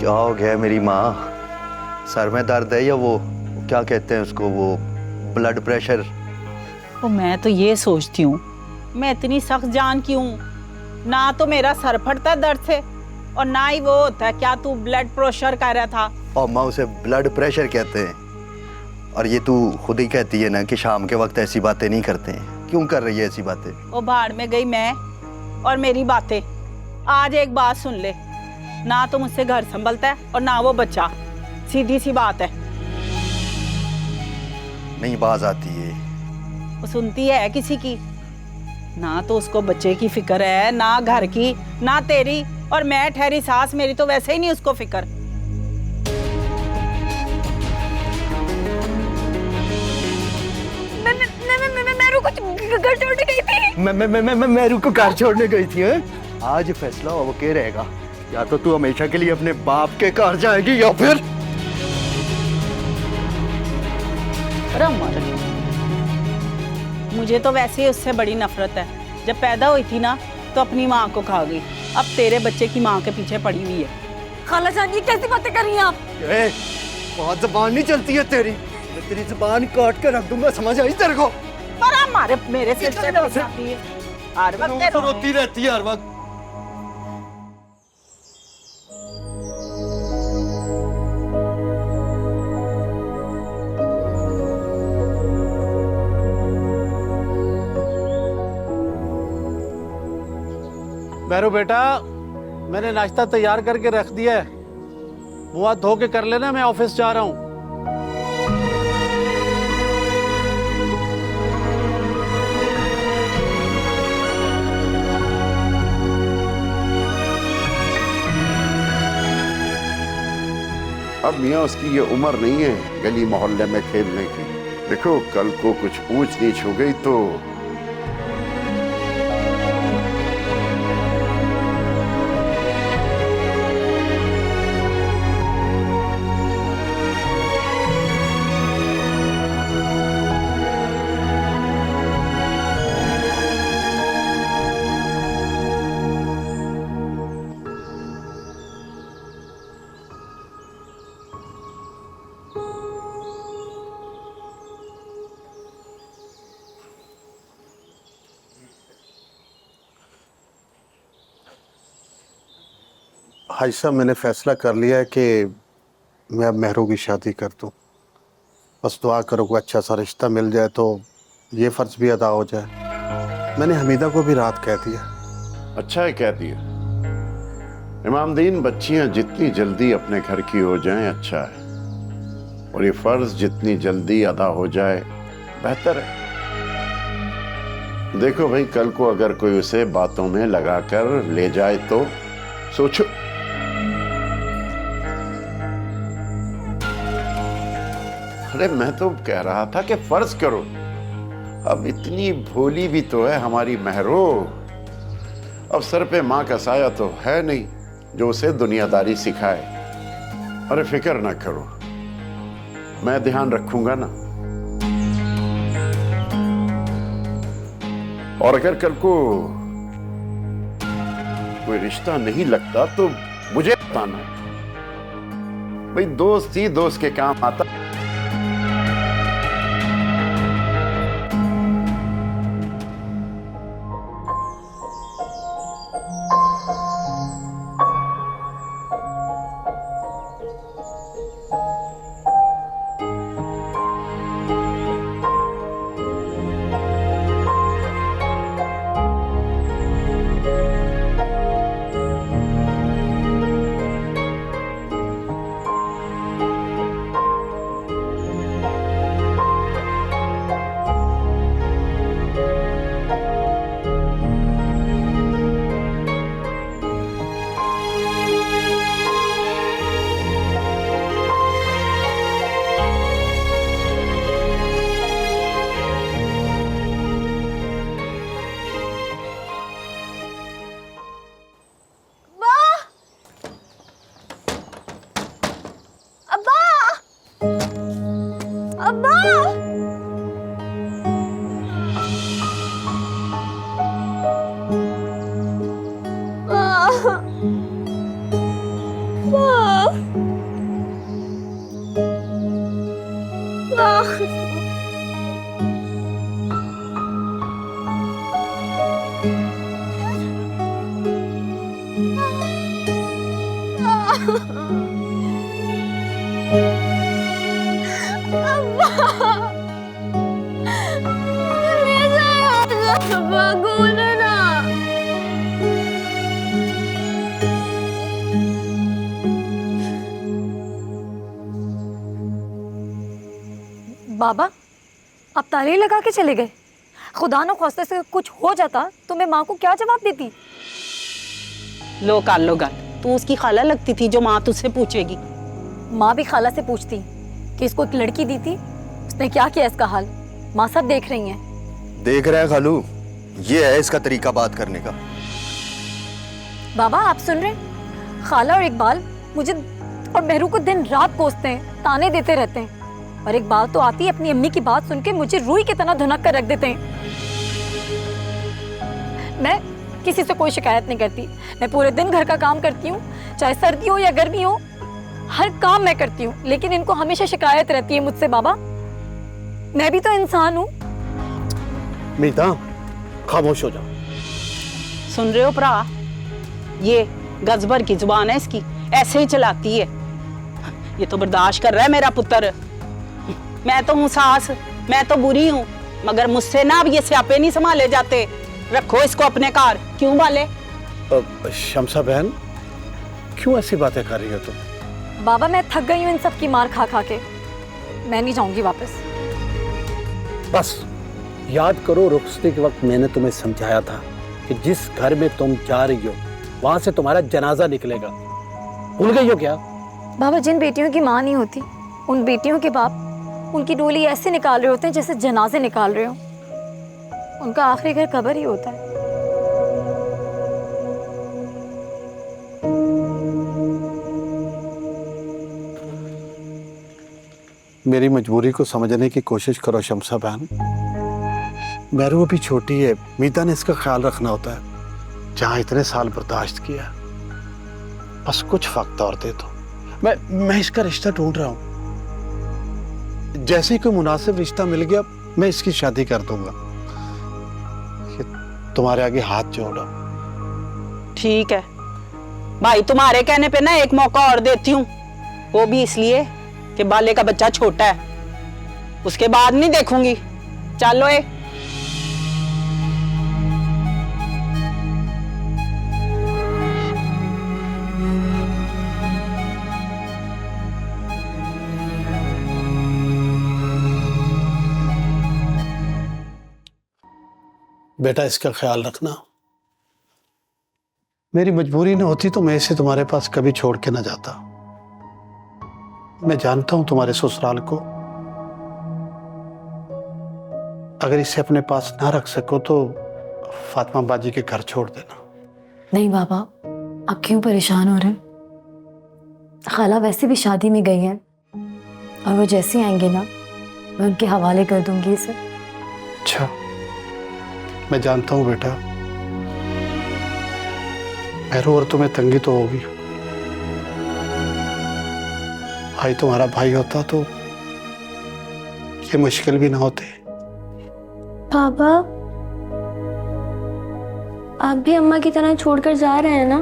क्या हो गया मेरी माँ? सर में दर्द है या वो क्या कहते हैं उसको, वो ब्लड प्रेशर? तो मैं तो ये सोचती हूँ, मैं इतनी सख्त जान की हूँ, ना तो मेरा सर फटता दर्द से और ना ही वो होता है। क्या तू ब्लड प्रेशर कह रहा था? और माँ उसे ब्लड प्रेशर कहते हैं। और ये तू खुद ही कहती है ना कि शाम के वक्त ऐसी बातें नहीं करते हैं। क्यों कर रही है ऐसी बातें? वो भाड़ में गई मैं और मेरी बातें। आज एक बात सुन ले, ना तो मुझसे घर संभलता है और ना वो बच्चा। सीधी सी बात है। नहीं बाज आती है। वो सुनती है किसी की? ना तो उसको बच्चे की फिक्र है, ना घर की, ना तेरी। और मैं ठहरी सास, मेरी तो वैसे ही नहीं उसको फिक्र। घर छोड़ने गई थी। मैं रुको घर छोड़ने गई थी। आज फैसला अब के रहेगा, या तो तू हमेशा के लिए अपने बाप के घर जाएगी या फिर मुझे तो वैसे ही उससे बड़ी नफरत है। जब पैदा हुई थी ना तो अपनी माँ को खा गई, अब तेरे बच्चे की माँ के पीछे पड़ी हुई है। खाला जान ये कैसी बातें कर रही हैं आप? बहुत जबान नहीं चलती है तेरी। मैं तेरी जबान काट के रख दूंगा, समझ आई तेरे को? पर हमारे मेरे सिर से जाती है हर वक्त, रोती रहती है हर वक्त। मेहरू बेटा, मैंने नाश्ता तैयार करके रख दिया है, मुँह हाथ धो के कर लेना, मैं ऑफिस जा रहा हूँ। अब मियाँ उसकी ये उम्र नहीं है गली मोहल्ले में खेलने की। देखो कल को कुछ ऊंच नीच हो गई तो भाई साहब, मैंने फैसला कर लिया है कि मैं अब मेहरू की शादी कर दूं। बस दुआ करो कोई अच्छा सा रिश्ता मिल जाए तो ये फ़र्ज़ भी अदा हो जाए। मैंने हमीदा को भी रात कह दिया। अच्छा है कह दिया। इमामदीन बच्चियां जितनी जल्दी अपने घर की हो जाएं अच्छा है, और ये फ़र्ज़ जितनी जल्दी अदा हो जाए बेहतर है। देखो भाई, कल को अगर कोई उसे बातों में लगाकर ले जाए तो सोचो। अरे मैं तो कह रहा था कि फर्ज करो, अब इतनी भोली भी तो है हमारी मेहरू। अब सर पे माँ का साया तो है नहीं जो उसे दुनियादारी सिखाए। अरे फिक्र ना करो, मैं ध्यान रखूंगा ना। और अगर कल को कोई रिश्ता नहीं लगता तो मुझे बताना। भाई दोस्त ही दोस्त के काम आता। अब्बा! माँ! बाबा, आप ताले लगा के चले गए। खुदा न खास्ते से कुछ हो जाता तो मैं माँ को क्या जवाब देती? लो कर लो गल, तू उसकी खाला लगती थी जो माँ तुझसे पूछेगी। माँ भी खाला से पूछती कि इसको एक लड़की दी थी, उसने क्या किया इसका हाल। माँ सब देख रही हैं। देख रहे हैं खालू, ये है इसका तरीका बात करने का। बाबा आप सुन रहे हैं? खाला और इकबाल मुझे और मेहरू को दिन रात कोसते हैं, ताने देते रहते हैं। और इकबाल तो आती है अपनी अम्मी की बात सुन के मुझे रुई की तरह धुनक कर रख देते हैं। मैं किसी से कोई शिकायत नहीं करती। मैं पूरे दिन घर का काम करती हूँ, चाहे सर्दी हो या गर्मी हो, हर काम मैं करती हूँ। लेकिन इनको हमेशा शिकायत रहती है मुझसे। बाबा मैं भी तो इंसान हूँ। मीता, खामोश हो जाओ। सुन रहे हो भरा, ये गजबर की जुबान है इसकी, ऐसे ही चलाती है। ये तो बर्दाश्त कर रहा है मेरा पुत्र। मैं तो हूँ सास, मैं तो बुरी हूँ, मगर मुझसे ना अब ये स्यापे नहीं संभाले जाते। रखो इसको अपने कार। क्यों बाले? शमसा बहन, क्यों ऐसी बातें कर रही हो तुम? बाबा मैं थक गई हूँ इन सब की मार खा खा के। मैं नहीं जाऊंगी वापस। बस याद करो, रुखसती के वक्त मैंने तुम्हें समझाया था कि जिस घर में तुम जा रही हो वहां से तुम्हारा जनाजा निकलेगा। भूल गई हो क्या? बाबा जिन बेटियों की माँ नहीं होती, उन बेटियों के बाप उनकी डोली ऐसे निकाल रहे होते हैं जैसे जनाजे निकाल रहे हो। उनका आखिरी घर कब्र ही होता है। मेरी मजबूरी को समझने की कोशिश करो शमसा बहन। मेहरू अभी छोटी है, मीता ने इसका ख्याल रखना होता है। जहाँ इतने साल बर्दाश्त किया, बस कुछ वक्त और दे दो। मैं इसका रिश्ता ढूंढ रहा हूँ। जैसे ही कोई मुनासिब रिश्ता मिल गया मैं इसकी शादी कर दूंगा। तुम्हारे आगे हाथ जोड़ा। ठीक है भाई, तुम्हारे कहने पे ना एक मौका और देती हूँ, वो भी इसलिए कि बाले का बच्चा छोटा है। उसके बाद नहीं देखूंगी। चलो ए। बेटा इसका ख्याल रखना। मेरी मजबूरी न होती तो मैं इसे तुम्हारे पास कभी छोड़ के न जाता। मैं जानता हूं तुम्हारे ससुराल को। अगर इसे अपने पास ना रख सको तो फातिमा बाजी के घर छोड़ देना। नहीं बाबा, आप क्यों परेशान हो रहे हैं? खाला वैसे भी शादी में गई हैं और वो जैसे आएंगे ना मैं उनके हवाले कर दूंगी इसे। अच्छा, मैं जानता हूं बेटा, मेहरू और तुम्हें तंगी तो होगी। भाई तुम्हारा भाई होता तो ये मुश्किल भी ना होते। पापा, आप भी अम्मा की तरह छोड़कर जा रहे हैं ना?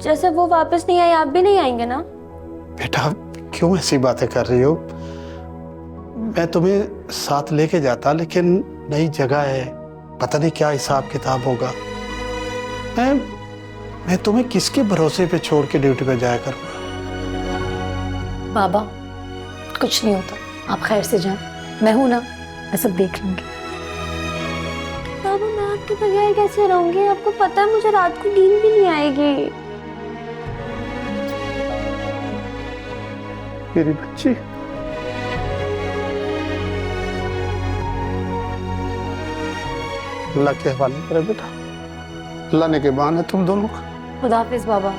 जैसे वो वापस नहीं आई, आप भी नहीं आएंगे ना? बेटा क्यों ऐसी बातें कर रही हो? मैं तुम्हें साथ लेके जाता, लेकिन नई जगह है, पता नहीं क्या हिसाब किताब होगा। मैं तुम्हें किसके भरोसे पे छोड़ के ड्यूटी पे जाया करूंगा? बाबा कुछ नहीं होता, आप खैर से जाएं। मैं हूं ना, मैं सब देख लूंगी। पापा मैं आपके बगैर कैसे रहूंगी? आपको पता है मुझे रात को नींद भी नहीं आएगी। मेरी बच्ची, अल्लाह के हवाले करे बेटा। अल्लाह ने के बान है तुम दोनों का। खुदा हाफिज बाबा।